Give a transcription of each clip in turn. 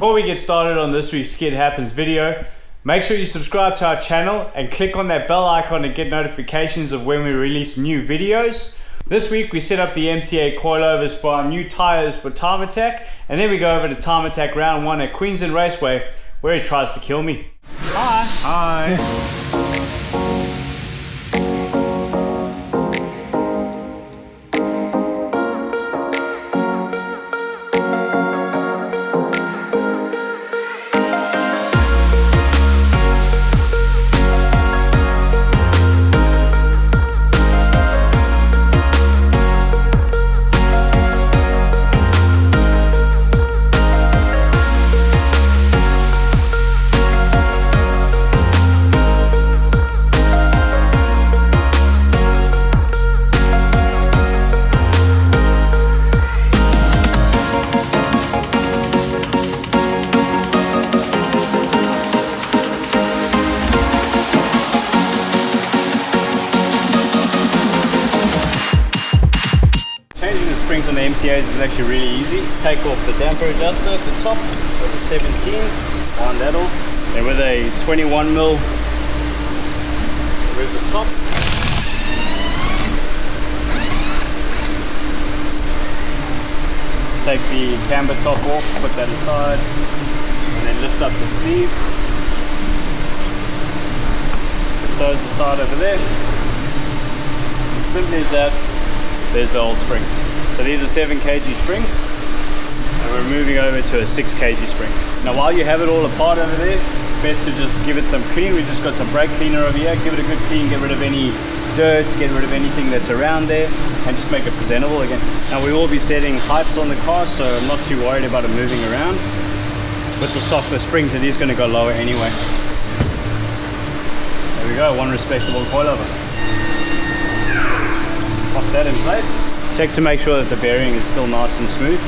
Before we get started on this week's Skid Happens video, make sure you subscribe to our channel and click on that bell icon to get notifications of when we release new videos. This week we set up the MCA Coilovers for our new tyres for Time Attack, and then we go over to Time Attack round 1 at Queensland Raceway where he tries to kill me. Hi! Hi! Springs on the MCAs is actually really easy. Take off the damper adjuster at the top with a 17, wind that off. Then with a 21mm, remove the top. Take the camber top off, put that aside, and then lift up the sleeve. Put those aside over there. As simple as that, there's the old spring. So these are 7 kg springs, and we're moving over to a 6 kg spring. Now while you have it all apart over there, best to just give it some clean. We've just got some brake cleaner over here. Give it a good clean, get rid of any dirt, get rid of anything that's around there, and just make it presentable again. Now we will be setting heights on the car, so I'm not too worried about it moving around. With the softer springs, it is going to go lower anyway. There we go, one respectable coilover. Pop that in place. Check to make sure that the bearing is still nice and smooth.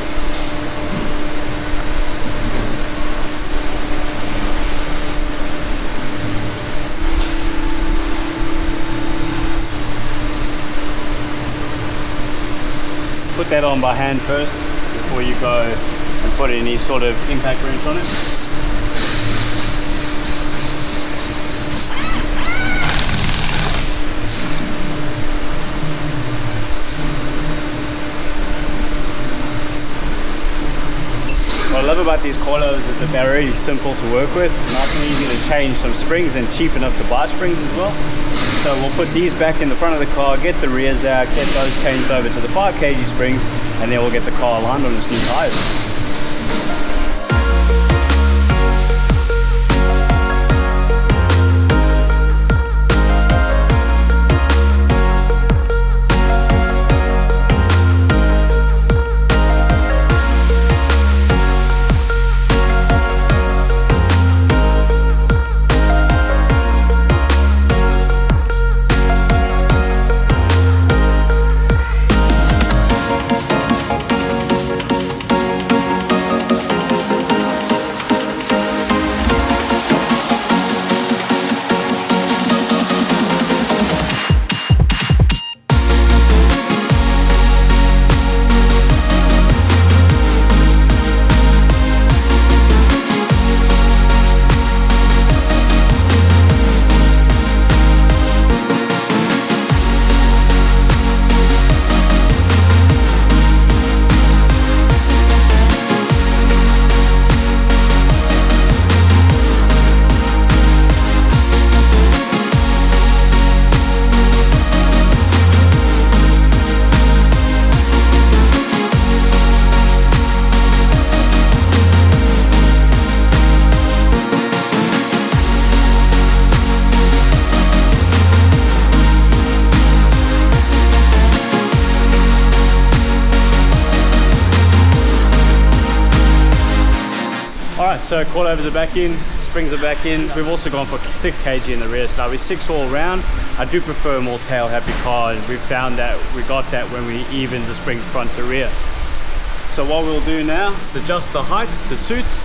Put that on by hand first before you go and put any sort of impact wrench on it. What I love about these coilovers is that they're really simple to work with, nice and easy to change some springs, and cheap enough to buy springs as well. So we'll put these back in the front of the car, get the rears out, get those changed over to the 5 kg springs, and then we'll get the car aligned on its new tyres. Alright, so coilovers are back in, springs are back in. We've also gone for 6 kg in the rear, so we're 6 all round. I do prefer a more tail happy car, and we've found that we got that when we evened the springs front to rear. So what we'll do now is adjust the heights to suit,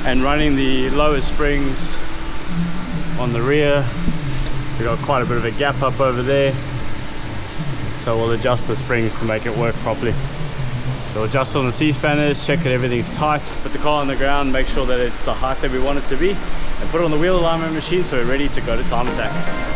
and running the lower springs on the rear. We've got quite a bit of a gap up over there, so we'll adjust the springs to make it work properly. We'll adjust on the C-spanners, check that everything's tight, put the car on the ground, make sure that it's the height that we want it to be, and put it on the wheel alignment machine so we're ready to go to Time Attack.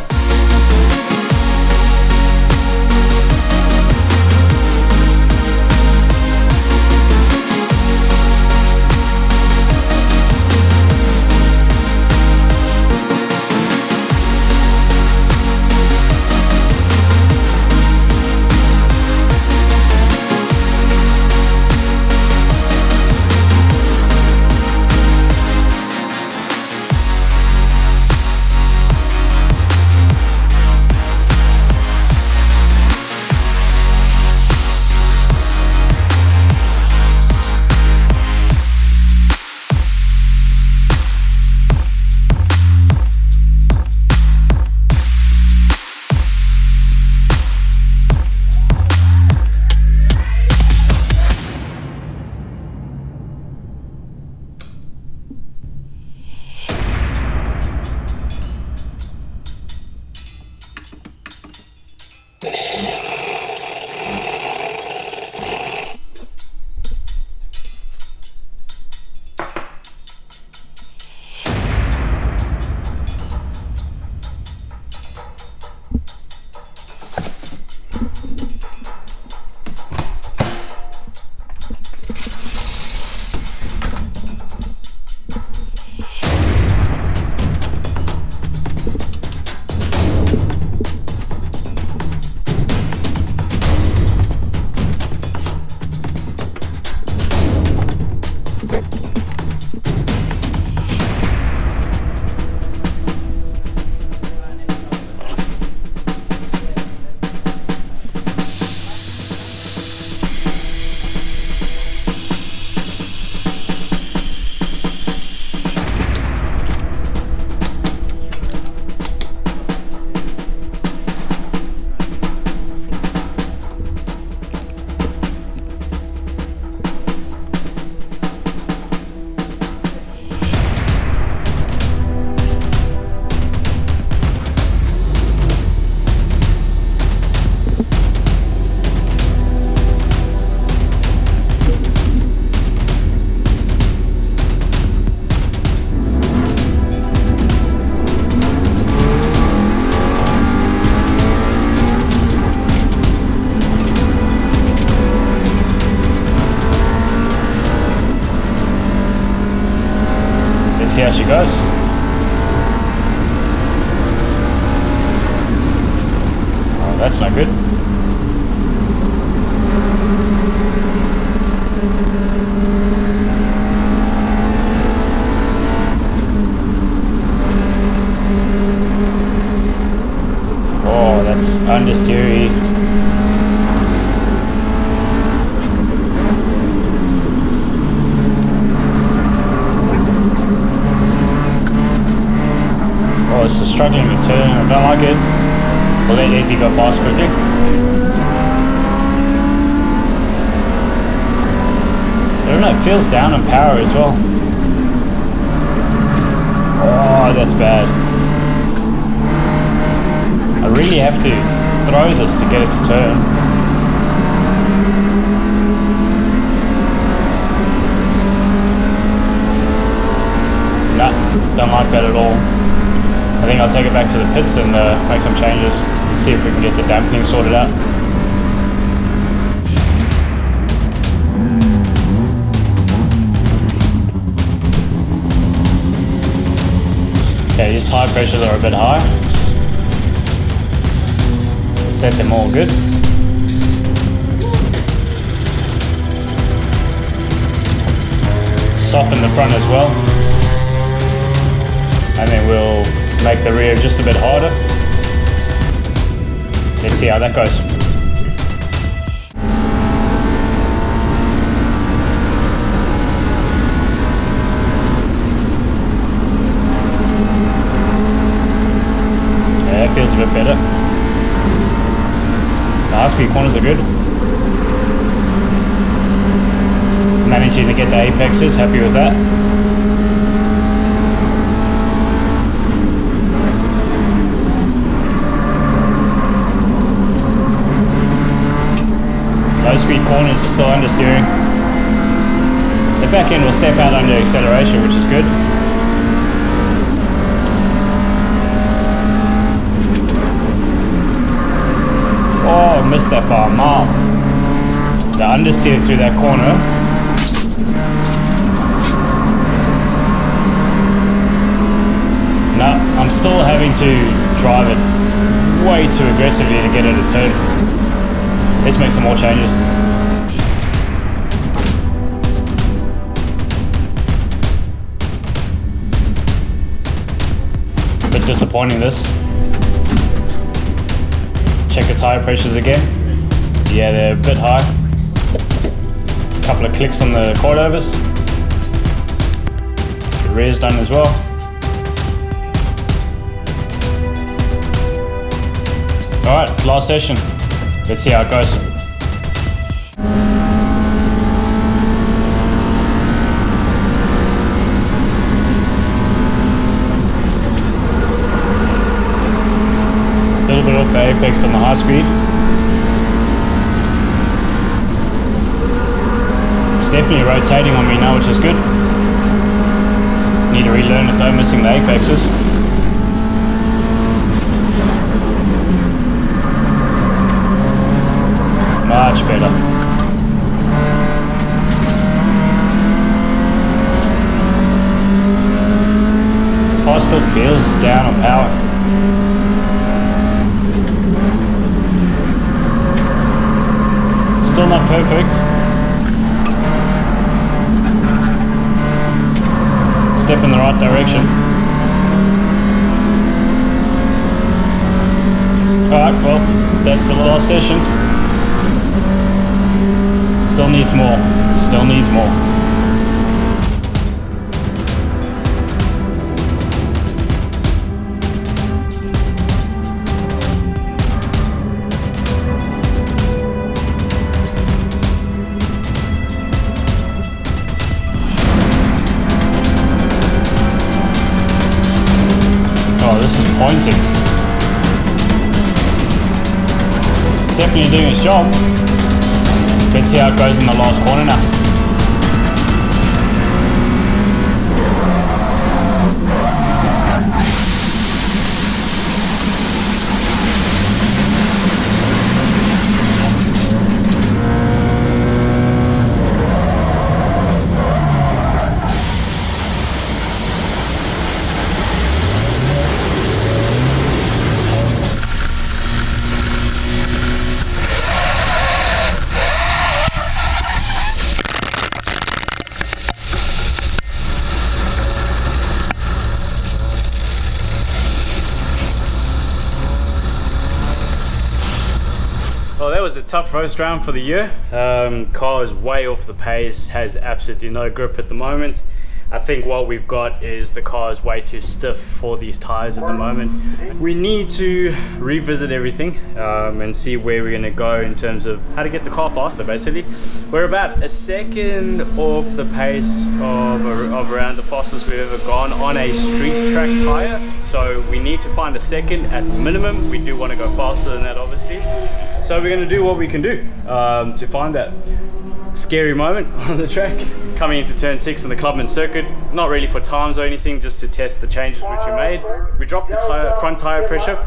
See how she goes. Oh, that's not good. Oh, that's understeery. This is struggling to turn, I don't like it. Well, that easy got past quickly. I don't know, it feels down in power as well. Oh, that's bad. I really have to throw this to get it to turn. Nah, don't like that at all. I think I'll take it back to the pits and make some changes and see if we can get the dampening sorted out. Okay, these tyre pressures are a bit high. Set them all good. Soften the front as well. And then we'll make the rear just a bit harder. Let's see how that goes. Yeah, it feels a bit better. The high-speed corners are good. Managing to get the apexes, happy with that. Low speed corners are still understeering. The back end will step out under acceleration, which is good. Oh, I missed that by a mile. The understeer through that corner. No, I'm still having to drive it way too aggressively to get it to turn. Let's make some more changes. A bit disappointing this. Check the tire pressures again. Yeah, they're a bit high. Couple of clicks on the coilovers. The rear's done as well. Alright, last session. Let's see how it goes. A little bit off the apex on the high speed. It's definitely rotating on me now, which is good. Need to relearn it though, missing the apexes. Much better. Car still feels down on power. Still not perfect. Step in the right direction. Alright, well, that's the last session. Still needs more. Still needs more. Oh, this is pointing. It's definitely doing its job. Let's see how it goes in the last corner now. Well, that was a tough first round for the year. Car is way off the pace, has absolutely no grip at the moment. I think what we've got is the car is way too stiff for these tires at the moment. We need to revisit everything and see where we're going to go in terms of how to get the car faster, basically. We're about a second off the pace of around the fastest we've ever gone on a street track tire. So we need to find a second at minimum. We do want to go faster than that, obviously. So we're going to do what we can do to find that. Scary moment on the track, coming into turn 6 in the Clubman circuit, not really for times or anything, just to test the changes which we made. We dropped the front tire pressure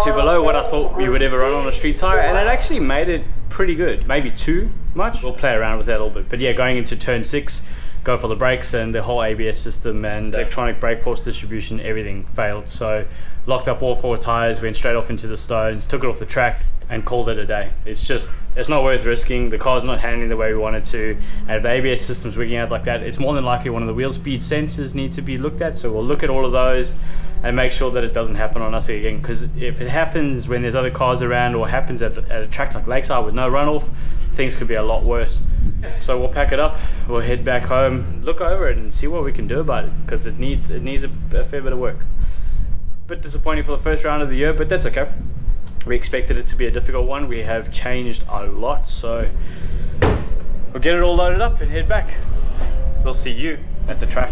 to below what I thought we would ever run on a street tire, and it actually made it pretty good, maybe too much. We'll play around with that a little bit, but yeah, going into turn 6, go for the brakes, and the whole ABS system and electronic brake force distribution, everything failed. So locked up all 4 tires, went straight off into the stones, took it off the track and called it a day. It's not worth risking. The car's not handling the way we want it to, and if the ABS system's wigging out like that, it's more than likely one of the wheel speed sensors need to be looked at. So we'll look at all of those and make sure that it doesn't happen on us again, because if it happens when there's other cars around, or happens at a track like Lakeside with no runoff, things could be a lot worse. So we'll pack it up, we'll head back home, look over it and see what we can do about it, because it needs a fair bit of work. Bit disappointing for the first round of the year, but that's okay. We expected it to be a difficult one. We have changed a lot, so we'll get it all loaded up and head back. We'll see you at the track.